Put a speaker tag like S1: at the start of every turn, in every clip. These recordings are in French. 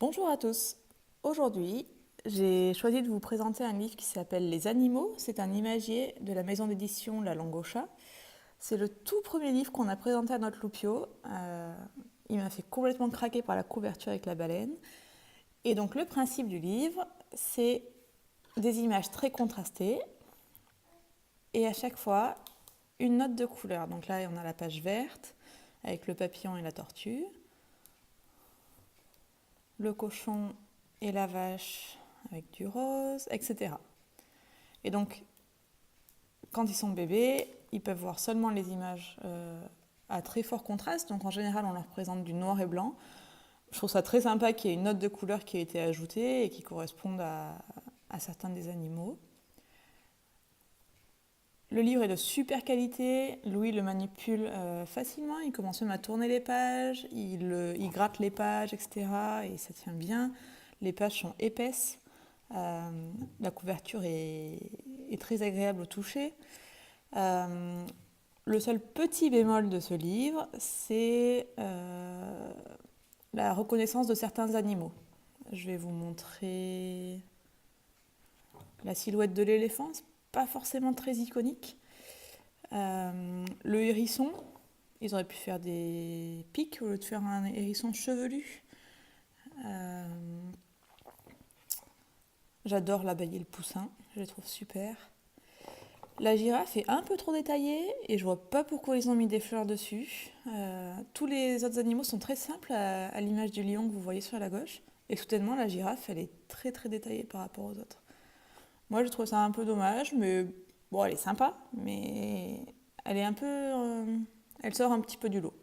S1: Bonjour à tous. Aujourd'hui, j'ai choisi de vous présenter un livre qui s'appelle Les Animaux. C'est un imagier de la maison d'édition La Langue au Chat. C'est le tout premier livre qu'on a présenté à notre Loupio. Il m'a fait complètement craquer par la couverture avec la baleine. Et donc le principe du livre, c'est des images très contrastées et à chaque fois une note de couleur. Donc là, on a la page verte avec le papillon et la tortue, le cochon et la vache avec du rose, etc. Et donc, quand ils sont bébés, ils peuvent voir seulement les images à très fort contraste. Donc, en général, on leur présente du noir et blanc. Je trouve ça très sympa qu'il y ait une note de couleur qui a été ajoutée et qui corresponde à certains des animaux. Le livre est de super qualité. Louis le manipule facilement. Il commence même à tourner les pages. Il gratte les pages, etc. Et ça tient bien. Les pages sont épaisses. La couverture est très agréable au toucher. Le seul petit bémol de ce livre, c'est la reconnaissance de certains animaux. Je vais vous montrer la silhouette de l'éléphant, c'est pas forcément très iconique. Le hérisson, ils auraient pu faire des pics au lieu de faire un hérisson chevelu. J'adore l'abeille et le poussin, je les trouve super. La girafe est un peu trop détaillée et je vois pas pourquoi ils ont mis des fleurs dessus. Tous les autres animaux sont très simples à l'image du lion que vous voyez sur la gauche. Et soudainement, la girafe, elle est très très détaillée par rapport aux autres. Moi, je trouve ça un peu dommage, mais bon, elle est sympa, mais elle est un peu, elle sort un petit peu du lot.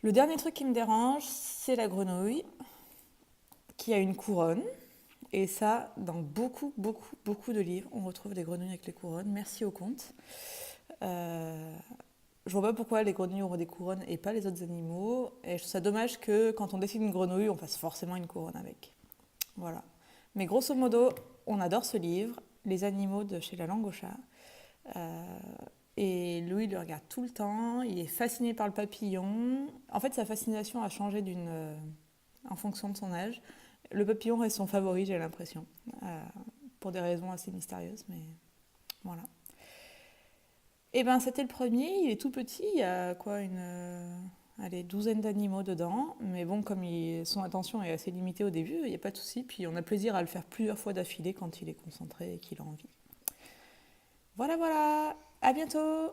S1: Le dernier truc qui me dérange, c'est la grenouille qui a une couronne. Et ça, dans beaucoup, beaucoup, beaucoup de livres, on retrouve des grenouilles avec les couronnes. Merci au conte. Je vois pas pourquoi les grenouilles auraient des couronnes et pas les autres animaux. Et je trouve ça dommage que quand on dessine une grenouille, on fasse forcément une couronne avec. Voilà. Mais grosso modo, on adore ce livre, Les animaux de chez La Langue au Chat. Et Louis le regarde tout le temps. Il est fasciné par le papillon. En fait, sa fascination a changé en fonction de son âge. Le papillon reste son favori, j'ai l'impression. Pour des raisons assez mystérieuses, mais voilà. Et ben c'était le premier, il est tout petit, il y a quoi, allez, douzaine d'animaux dedans, mais bon, comme son attention est assez limitée au début, il n'y a pas de souci, puis on a plaisir à le faire plusieurs fois d'affilée quand il est concentré et qu'il a envie. Voilà, voilà, à bientôt!